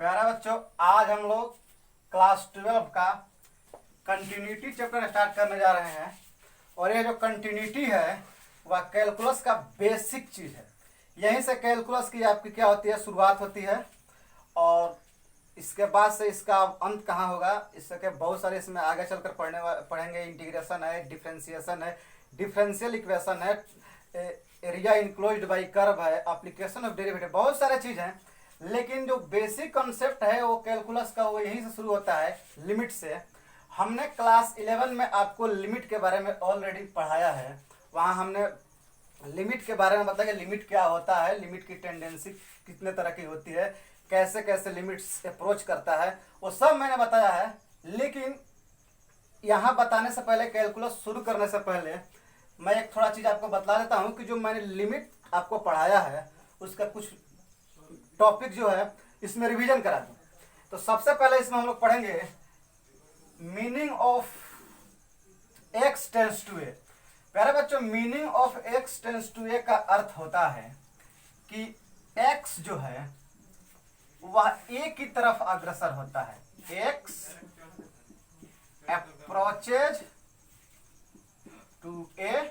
प्यारे बच्चों, आज हम लोग क्लास 12 का कंटिन्यूटी चैप्टर स्टार्ट करने जा रहे हैं। और ये जो कंटिन्यूटी है वह कैलकुलस का बेसिक चीज़ है। यहीं से कैलकुलस की आपकी क्या होती है, शुरुआत होती है। और इसके बाद से इसका अंत कहाँ होगा, इसके बहुत सारे इसमें आगे चलकर पढ़ेंगे। इंटीग्रेशन है, डिफरेंशिएशन है, डिफरेंशियल इक्वेशन है, एरिया इनक्लोज्ड बाई कर्व है, एप्लीकेशन ऑफ डेरिवेटिव, बहुत सारे चीज़ हैं। लेकिन जो बेसिक कॉन्सेप्ट है वो कैलकुलस का, वो यहीं से शुरू होता है, लिमिट से। हमने क्लास 11 में आपको लिमिट के बारे में ऑलरेडी पढ़ाया है। वहाँ हमने लिमिट के बारे में बताया कि लिमिट क्या होता है, लिमिट की टेंडेंसी कितने तरह की होती है, कैसे कैसे लिमिट्स अप्रोच करता है, वो सब मैंने बताया है। लेकिन यहाँ बताने से पहले, कैलकुलस शुरू करने से पहले मैं एक थोड़ा चीज़ आपको बता देता हूँ कि जो मैंने लिमिट आपको पढ़ाया है उसका कुछ टॉपिक जो है इसमें रिवीजन करा दूँ। तो सबसे पहले इसमें हम लोग पढ़ेंगे meaning of X tends to A. प्यारे बच्चों, meaning of X tends to A का अर्थ होता है कि एक्स जो है वह ए की तरफ अग्रसर होता है। एक्स अप्रोचेज टू ए,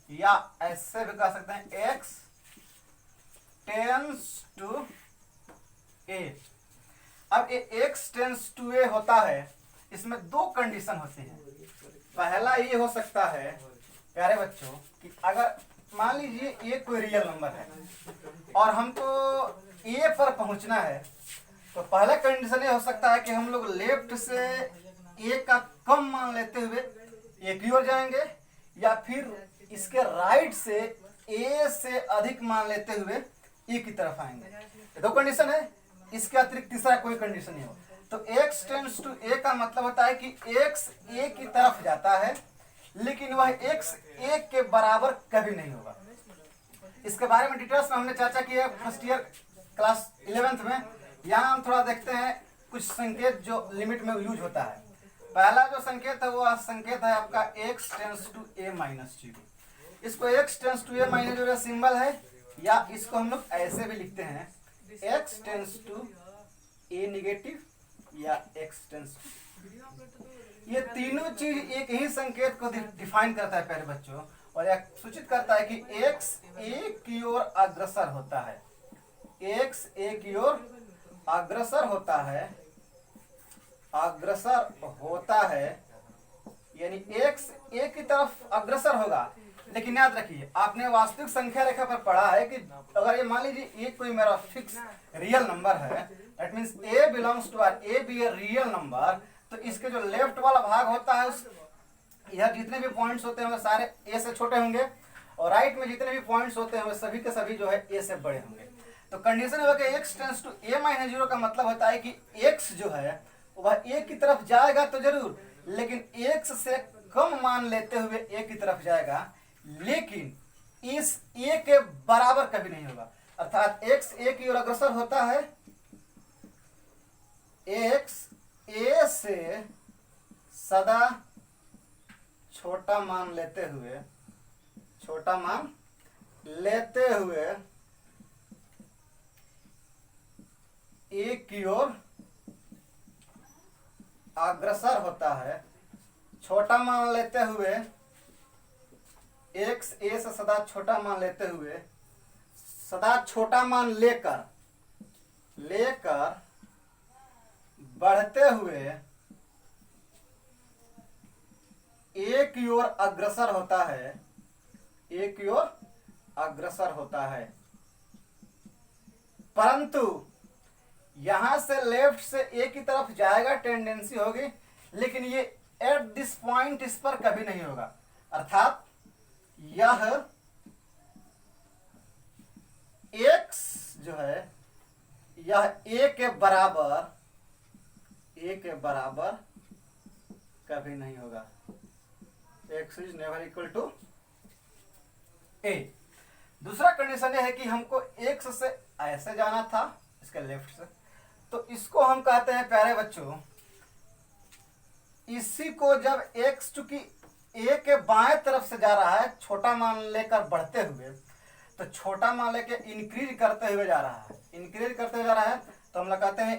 या ऐसे भी कह सकते हैं एक्स टेंस टू ए। अब ये एक्स टेंस टू ए होता है, इसमें दो कंडीशन होती है। पहला ये हो सकता है प्यारे बच्चों कि अगर मान लीजिए ये कोई रियल नंबर है और हमको ए पर पहुंचना है, तो पहला कंडीशन ये हो सकता है कि हम लोग लेफ्ट से ए का कम मान लेते हुए ए की ओर जाएंगे, या फिर इसके राइट से ए से अधिक मान लेते हुए ए की तरफ आएंगे। ये दो कंडीशन है, इसके अतिरिक्त तीसरा कोई कंडीशन नहीं हो। तो एक्स टेंस टू ए का मतलब होता है कि एक्स ए की तरफ जाता है, लेकिन वह एक्स ए के बराबर कभी नहीं होगा। इसके बारे में डिटेल्स में हमने चर्चा की है फर्स्ट ईयर क्लास 11th में। यहाँ हम थोड़ा देखते हैं कुछ संकेत जो लिमिट में यूज होता है। पहला जो संकेत है वो संकेत है आपका x tends to a minus 0। इसको x tends to a minus 0 symbol है, या इसको हम लोग ऐसे भी लिखते हैं x tends to a negative, या एक्स टेंस। ये तीनों चीज एक ही संकेत को डिफाइन करता है प्यारे बच्चों, और यह सूचित करता है कि एक्स ए की ओर अग्रसर होता है। एक्स ए की ओर अग्रसर होता है, अग्रसर होता है, यानी एक्स ए की तरफ अग्रसर होगा। लेकिन याद रखिए, आपने वास्तविक संख्या रेखा पर पढ़ा है कि अगर ये मान लीजिए ये कोई मेरा फिक्स रियल नंबर है, that means a belongs to R, a be a real number, तो इसके जो लेफ्ट वाला भाग होता है उस यह जितने भी पॉइंट्स होते हैं वे सारे ए से छोटे होंगे, और राइट में जितने भी पॉइंट्स होते हैं वे सभी के सभी जो है ए से बड़े होंगे। तो कंडीशन होगा कि x tends to a minus 0 का मतलब होता है कि एक्स जो है वह ए की तरफ जाएगा तो जरूर, लेकिन एक्स से कम मान लेते हुए ए की तरफ जाएगा, लेकिन इस ए के बराबर कभी नहीं होगा। अर्थात एक्स ए की ओर अग्रसर होता है, एक्स ए से सदा छोटा मान लेते हुए ए की ओर अग्रसर होता है। छोटा मान लेते हुए, एक्स ए से सदा छोटा मान लेते हुए, सदा छोटा मान लेकर बढ़ते हुए ए की ओर अग्रसर होता है, ए की ओर अग्रसर होता है। परंतु यहां से लेफ्ट से ए की तरफ जाएगा, टेंडेंसी होगी, लेकिन ये एट दिस पॉइंट इस पर कभी नहीं होगा। अर्थात यह एक्स जो है यह ए के बराबर कभी नहीं होगा। X is never equal to A. दूसरा कंडीशन यह है कि हमको एक्स से ऐसे जाना था, इसके लेफ्ट से, तो इसको हम कहते हैं प्यारे बच्चों, इसी को जब एक्स चूंकि ए के बाएं तरफ से जा रहा है छोटा मान लेकर बढ़ते हुए, तो छोटा मान लेके इंक्रीज करते हुए जा रहा है, तो हम लोग कहते हैं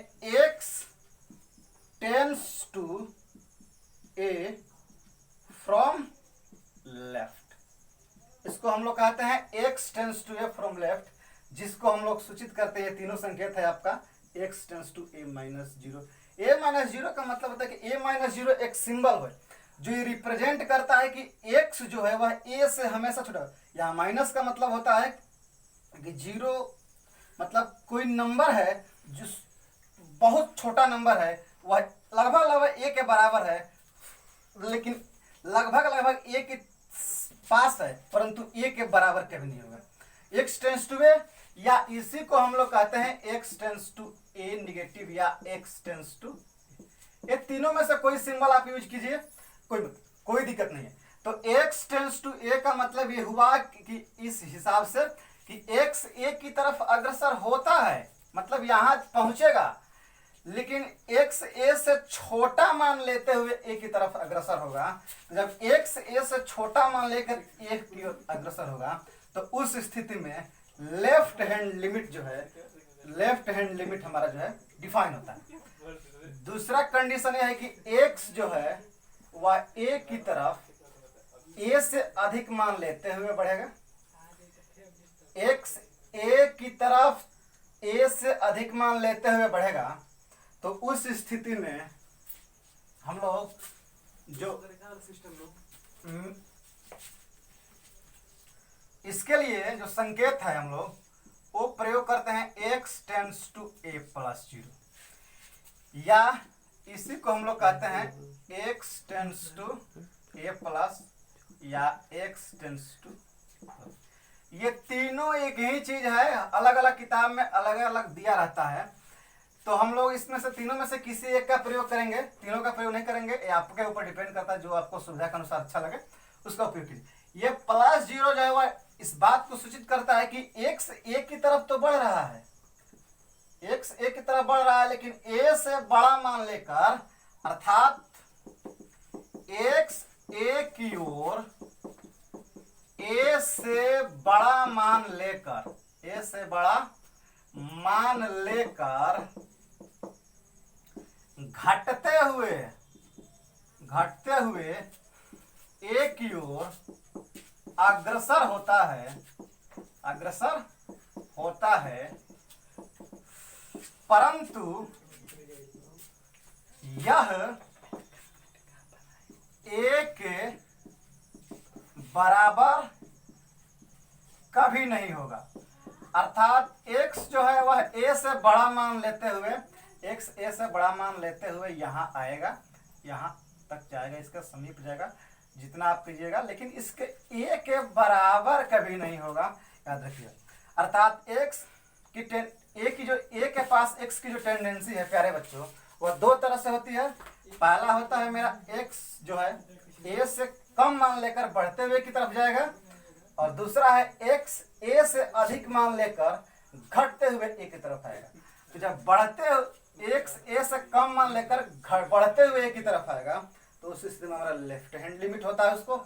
को हम लोग सूचित करते हैं, तीनों संकेत है आपका x tends to a minus zero. a minus zero का मतलब होता है कि a माइनस जीरो एक सिंबल है जो ये रिप्रेजेंट करता है कि x जो है वह a से हमेशा छोटा। यहाँ माइनस का मतलब होता है कि जीरो मतलब कोई नंबर है जो बहुत छोटा नंबर है, वह लगभग a के बराबर है, लेकिन लगभग a के पास है, परंतु a के बराबर कभी नहीं होगा। x टेंस टू a, या इसी को हम लोग कहते हैं x tends to a negative या x टेंस टू। ये तीनों में से कोई सिंबल आप यूज कीजिए, कोई दिक्कत नहीं है। तो x टेंस टू a का मतलब ये हुआ कि इस हिसाब से कि x a की तरफ अग्रसर होता है, मतलब यहां पहुंचेगा, लेकिन x a से छोटा मान लेते हुए a की तरफ अग्रसर होगा। जब x a से छोटा मान लेकर a की ओर अग्रसर होगा तो उस स्थिति में लेफ्ट हैंड लिमिट जो है, लेफ्ट हैंड लिमिट हमारा जो है डिफाइन होता है। दूसरा कंडीशन यह है कि x जो है वह a की तरफ a से अधिक मान लेते हुए बढ़ेगा। x a की तरफ a से अधिक मान लेते हुए बढ़ेगा, तो उस स्थिति में हम लोग जो इसके लिए जो संकेत है हम लोग वो प्रयोग करते हैं x tends to a plus zero, या इसी को हम लोग कहते हैं x tends to a plus या x टेंस टू। ये तीनों एक ही चीज है, अलग अलग किताब में अलग अलग दिया रहता है, तो हम लोग इसमें से तीनों में से किसी एक का प्रयोग करेंगे, तीनों का प्रयोग नहीं करेंगे। ये आपके ऊपर डिपेंड करता है, जो आपको सुविधा के अनुसार अच्छा लगे उसका उपयोग कीजिए। ये प्लस जीरो जो है वह इस बात को सूचित करता है कि x a की तरफ तो बढ़ रहा है, x a की तरफ बढ़ रहा है, लेकिन a से बड़ा मान लेकर, अर्थात x a की ओर a से बड़ा मान लेकर, a से बड़ा मान लेकर घटते हुए a की ओर अग्रसर होता है, परंतु यह a के बराबर कभी नहीं होगा। अर्थात x जो है वह a से बड़ा मान लेते हुए, x a से बड़ा मान लेते हुए यहाँ आएगा, यहाँ तक जाएगा, इसका समीप जाएगा जितना आप कीजिएगा, लेकिन इसके a के बराबर कभी नहीं होगा, याद रखिए। अर्थात x की a की जो a के पास x की जो टेंडेंसी है प्यारे बच्चों, वह दो तरह से होती है। पहला होता है मेरा x जो है a से कम मान लेकर बढ़ते हुए की तरफ जाएगा, और दूसरा है x a से अधिक मान लेकर घटते हुए a की तरफ आएगा। तो जब x a से कम मान लेकर बढ़ते हुए a की तरफ आएगा तो उस स्थिति में हमारा लेफ्ट हैंड लिमिट होता है उसको,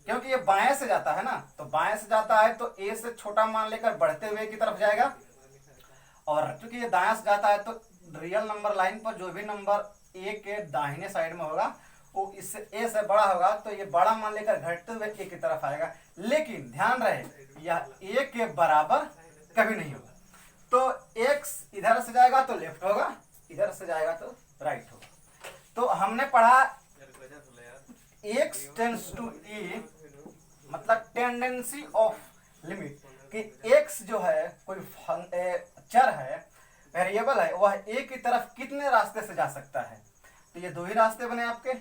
क्योंकि ये बाएं से जाता है ना, तो बाएं से जाता है तो a से छोटा मान लेकर बढ़ते हुए की तरफ जाएगा, और क्योंकि ये दाएं से जाता है तो रियल नंबर लाइन पर जो भी नंबर a के दाहिने साइड में होगा वो इससे a से बड़ा होगा, तो ये बड़ा मान लेकर घटते हुए a की तरफ आएगा। लेकिन ध्यान रहे यह a के बराबर कभी नहीं होगा। तो x इधर से जाएगा तो लेफ्ट होगा, इधर से जाएगा तो राइट होगा। तो हमने पढ़ा x टेंस टू e मतलब टेंडेंसी ऑफ लिमिट, कि x जो है कोई चर है, वेरिएबल है, वह a की तरफ कितने रास्ते से जा सकता है। तो ये दो ही रास्ते बने आपके,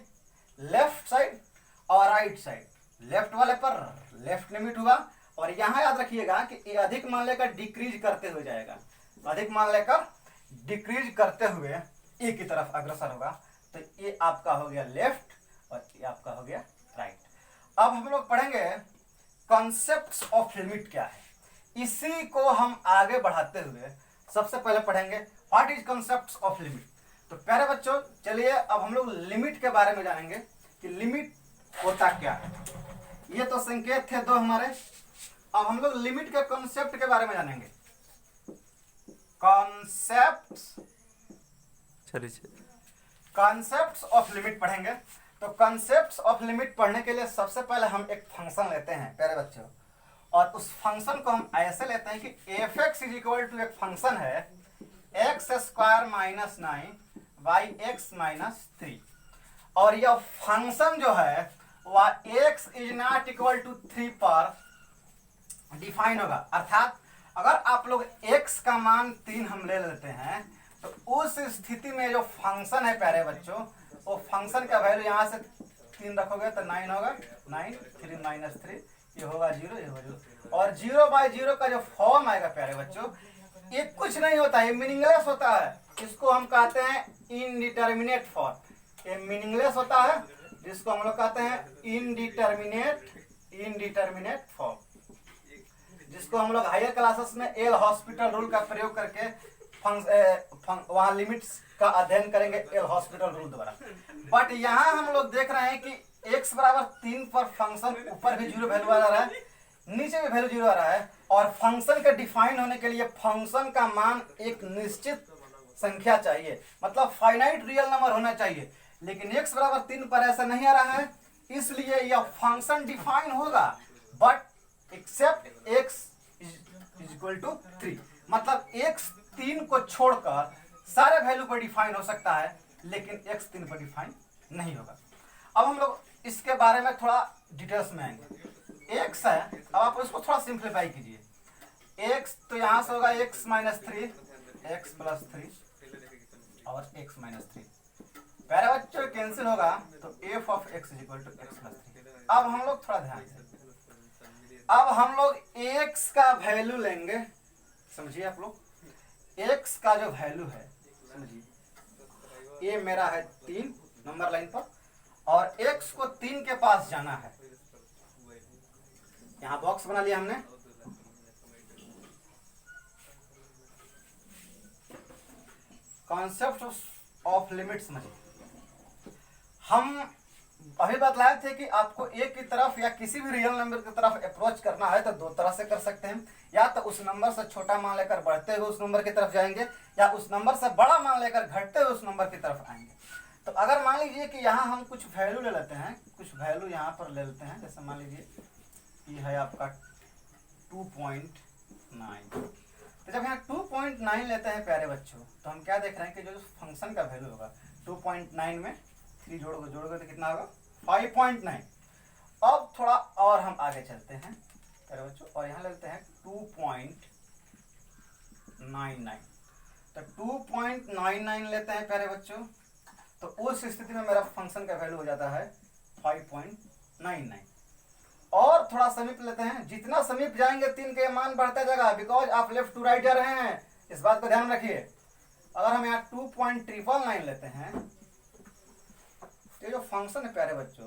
लेफ्ट साइड और राइट साइड। लेफ्ट वाले पर लेफ्ट लिमिट हुआ, और यहाँ याद रखिएगा कि ये अधिक मान लेकर डिक्रीज करते हुए जाएगा, अधिक मान लेकर डिक्रीज करते हुए a की तरफ अग्रसर होगा। तो ये आपका हो गया लेफ्ट और ये आपका हो गया राइट। अब हम लोग पढ़ेंगे कॉन्सेप्ट्स ऑफ लिमिट क्या है। इसी को हम आगे बढ़ाते हुए सबसे पहले पढ़ेंगे what is concepts of limit. तो प्यारे बच्चों चलिए अब हम लोग लिमिट के बारे में जानेंगे कि लिमिट होता क्या है। ये तो संकेत थे दो हमारे, अब हम लोग लिमिट के कॉन्सेप्ट के बारे में जानेंगे। कॉन्सेप्ट्स ऑफ लिमिट पढ़ेंगे। तो कॉन्सेप्ट्स ऑफ लिमिट पढ़ने के लिए सबसे पहले हम एक फंक्शन लेते हैं प्यारे बच्चों, और उस फंक्शन को हम ऐसे लेते हैं कि f x is equal to एक फंक्शन है x square minus 9 by x minus 3, और यह फंक्शन जो है वह x is not equal to 3 पर डिफाइन होगा। अर्थात अगर आप लोग x का मान 3 हम ले लेते हैं तो उस स्थिति में जो फंक्शन है प्यारे बच्चों, वो फंक्शन का वैल्यू यहाँ से 3 रखोगे तो 9 होगा, 9 3 माइनस 3 ये होगा 0, ये होगा 0, और 0/0 का जो फॉर्म आएगा प्यारे बच्चों, ये कुछ नहीं होता है, मीनिंगलेस होता है। इसको हम कहते हैं इनडिटर्मिनेट फॉर्म। ये मीनिंगलेस होता है, जिसको हम लोग कहते हैं इनडिटर्मिनेट फॉर्म, जिसको हम लोग हायर क्लासेस में एल हॉस्पिटल रूल का प्रयोग करके वहां लिमिट्स का अध्ययन करेंगे एल हॉस्पिटल रूल द्वारा। बट यहाँ हम लोग देख रहे हैं कि x बराबर 3 पर फंक्शन ऊपर भी 0 वैल्यू आ रहा है, नीचे भी वैल्यू 0 आ रहा है, और फंक्शन के डिफाइन होने के लिए फंक्शन का मान एक निश्चित संख्या चाहिए, मतलब फाइनाइट रियल नंबर होना चाहिए। लेकिन x बराबर 3 पर ऐसा नहीं आ रहा है, इसलिए यह फंक्शन डिफाइन होगा, but except x is equal to 3, मतलब x 3 को छोड़कर सारे वैल्यू पर डिफाइन हो सकता है, लेकिन x 3 पर डिफाइन नहीं होगा। अब हम लोग इसके बारे में थोड़ा डिटेल्स में आएंगे। x है, अब आप इसको थोड़ा सिंप्लीफाई कीजिए। x तो यहाँ से होगा x माइनस 3, x प्लस 3 और x माइनस 3, प्यारे बच्चों कैंसिल होगा तो f of x is equal to x plus 3। अब हम लोग थोड़ा ध्यान से, अब हम लोग x का वैल्यू लेंगे, समझिए आप लोग, x का जो वैल्यू है समझिए, ये मेरा है 3 नंबर लाइन पर, और x को 3 के पास जाना है। यहां बॉक्स बना लिया हमने, कॉन्सेप्ट ऑफ लिमिट समझिए। हम अभी बतलाए थे कि आपको एक की तरफ या किसी भी रियल नंबर की तरफ अप्रोच करना है तो दो तरह से कर सकते हैं, या तो उस नंबर से छोटा मान लेकर बढ़ते हुए उस नंबर की तरफ जाएंगे, या उस नंबर से बड़ा मान लेकर घटते हुए उस नंबर की तरफ आएंगे। तो अगर मान लीजिए कि यहाँ हम कुछ वैल्यू ले लेते हैं, कुछ वैल्यू यहाँ पर ले लेते हैं, जैसे मान लीजिए ये है आपका 2.9, तो जब यहाँ 2.9 लेते हैं प्यारे बच्चों, तो हम क्या देख रहे हैं कि जो फंक्शन का वैल्यू होगा 2.9 में 3 जोड़ोगे तो कितना होगा 5.9। अब थोड़ा और हम आगे चलते हैं प्यारे बच्चों, और यहाँ लेते हैं 2.99, तो 2.99 लेते हैं प्यारे बच्चों, तो उस स्थिति में मेरा फंक्शन का वैल्यू हो जाता है 5.99। और थोड़ा समीप लेते हैं, जितना समीप जाएंगे 3 के मान बढ़ता जाएगा, बिकॉज आप लेफ्ट टू राइट जा रहे हैं, इस बात को ध्यान रखिए। अगर हम यहाँ 2.999 लेते हैं, तो जो फंक्शन है प्यारे बच्चों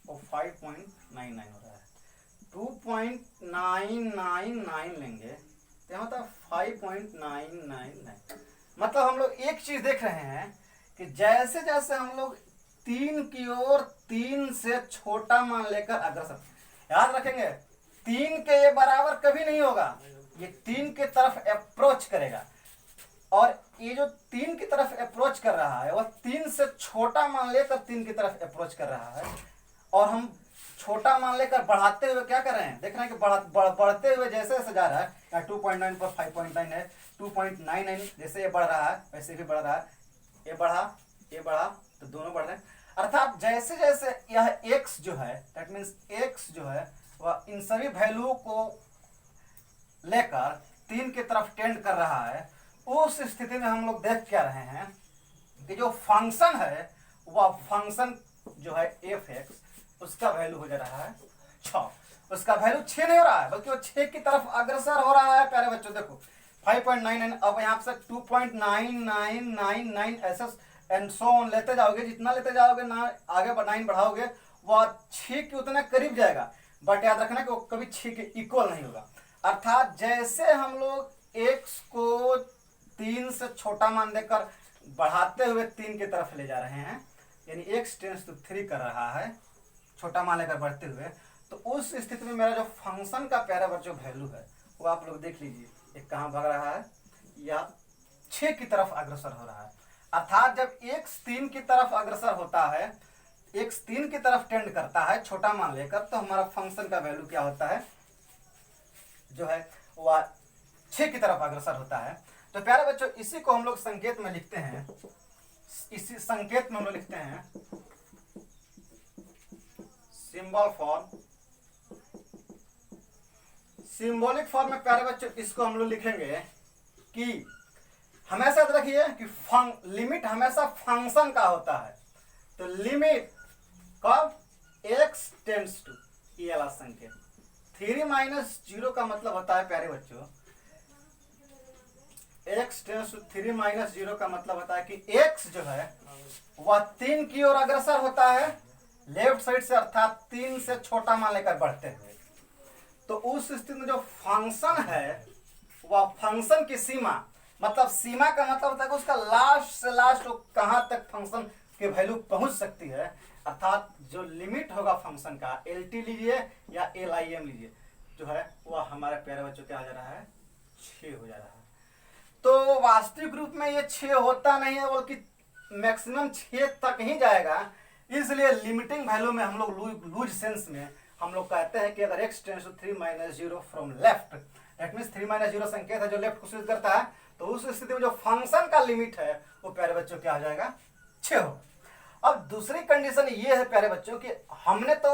वो 5.99 हो रहा है। 2.999 लेंगे तो यहाँ होता है 5.999। मतलब हम लोग एक चीज देख रहे हैं कि जैसे जैसे हम लोग 3 की ओर 3 से छोटा मान लेकर अग्रसर, याद रखेंगे 3 के ये बराबर कभी नहीं होगा, ये 3 की तरफ अप्रोच करेगा, और ये जो 3 की तरफ अप्रोच कर रहा है वह 3 से छोटा मान लेकर 3 की तरफ अप्रोच कर रहा है, और हम छोटा मान लेकर बढ़ाते हुए क्या कर रहे हैं, देख रहे हैं कि बढ़ते हुए जैसे जैसे जा रहा है, या 2.9 पर 5.9 है, 2.99 जैसे ये बढ़ रहा है वैसे भी बढ़ रहा है, ये बढ़ा तो दोनों बढ़ रहे हैं। अर्थात जैसे जैसे यह x जो है, दैट मीन्स x जो है वह इन सभी वैल्यू को लेकर 3 की तरफ टेंड कर रहा है, उस स्थिति में हम लोग देख क्या रहे हैं कि जो फंक्शन है वह फंक्शन जो है एफ एक्स, उसका वैल्यू हो जा रहा है 6, उसका वैल्यू 6 नहीं हो रहा है बल्कि वो 6 की तरफ अग्रसर हो रहा है प्यारे बच्चों। देखो 5.99, अब यहाँ से 2.9999 ऐसे एंड सो ऑन लेते जाओगे, जितना लेते जाओगे ना आगे 9 बढ़ाओगे वह 6 के उतना करीब जाएगा, बट याद रखना कि वो कभी 6 के इक्वल नहीं होगा। अर्थात जैसे हम लोग x को 3 से छोटा मान देकर बढ़ाते हुए 3 की तरफ ले जा रहे हैं, यानी x टेंस टू 3 कर रहा है छोटा मान लेकर बढ़ते हुए, तो उस स्थिति में मेरा जो फंक्शन का प्यारा जो वैल्यू है वो आप लोग देख लीजिए, एक कहाँ भाग रहा है, या 6 की तरफ अग्रसर हो रहा है। अर्थात जब x 3 की तरफ अग्रसर होता है, x 3 की तरफ टेंड करता है छोटा मान लेकर, तो हमारा फंक्शन का वैल्यू क्या होता है जो है वह 6 की तरफ अग्रसर होता है। तो प्यारे बच्चों इसी को हम लोग संकेत में लिखते हैं, इसी संकेत में हम लोग लिखते हैं सिंबल फॉर्म, सिंबॉलिक फॉर्म में प्यारे बच्चों इसको हम लोग लिखेंगे कि हमेशा याद रखिए कि लिमिट हमेशा फंक्शन का होता है। तो लिमिट कब x टेंड्स टू, ये वाला संकेत 3 माइनस 0 का मतलब होता है प्यारे बच्चों, x टेंड्स टू 3 माइनस 0 का मतलब होता है कि x जो है वह 3 की ओर अग्रसर होता है लेफ्ट साइड से, अर्थात 3 से छोटा मान लेकर बढ़ते हुए। तो उस स्थिति में जो फंक्शन है वह फंक्शन की सीमा, मतलब सीमा का मतलब होता है कि उसका लास्ट से लास्ट कहां तक फंक्शन की वैल्यू पहुंच सकती है, अर्थात जो लिमिट होगा फंक्शन का LT लीजिए या LIM लीजिए, जो है वह हमारे प्यारे बच्चों क्या हो जा रहा है 6 हो जा रहा है। तो वास्तविक रूप में ये 6 होता नहीं है, बल्कि मैक्सिमम 6 तक ही जाएगा। इसलिए लिमिटिंग वैल्यू में हम लोग लूज सेंस में हम लोग कहते हैं कि अगर x tends to 3 minus 0 from left, that means 3 minus 0 संकेत है जो लेफ्ट को सूचित करता है, तो उस स्थिति में जो फंक्शन का लिमिट है वो प्यारे बच्चों क्या हो जाएगा 6 हो। अब दूसरी कंडीशन ये है प्यारे बच्चों कि हमने तो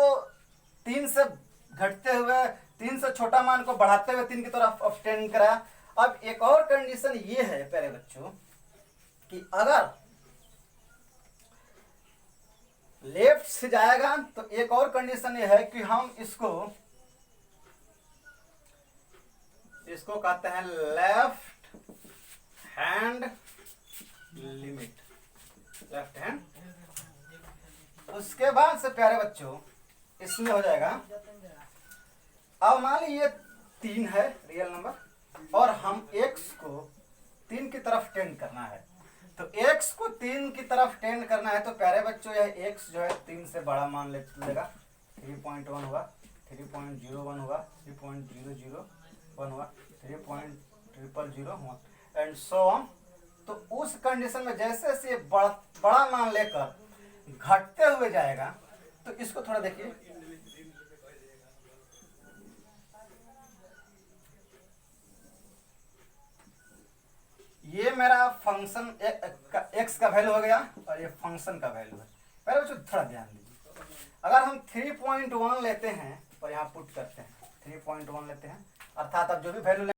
3 से घटते हुए 3 से छोटा मान को बढ़ाते हुए 3 की तरफ ऑब्टेन करा। अब एक और कंडीशन ये है प्यारे बच्चों कि अगर लेफ्ट से जाएगा तो एक और कंडीशन ये है कि हम इसको कहते हैं left hand limit, left hand. उसके बाद से प्यारे बच्चों इसमें हो जाएगा, अब मान लीजिए 3 है रियल नंबर और हम x को 3 की तरफ टेंड करना है, तो x को 3 की तरफ टेंड करना है, तो प्यारे बच्चों यह x जो है 3 से बड़ा मान लेगा, 3.1 हुआ, 3.01 हुआ, 3.001 हुआ, 3.000 एंड सो ऑन। तो उस कंडीशन में जैसे जैसे बड़ा मान लेकर घटते हुए जाएगा, तो इसको थोड़ा देखिए, ये मेरा फंक्शन x का वैल्यू हो गया और ये फंक्शन का वैल्यू है। पहले बच्चों थोड़ा ध्यान दीजिए, अगर हम 3.1 लेते हैं और यहाँ पुट करते हैं 3.1 लेते हैं, अर्थात अब जो भी वैल्यू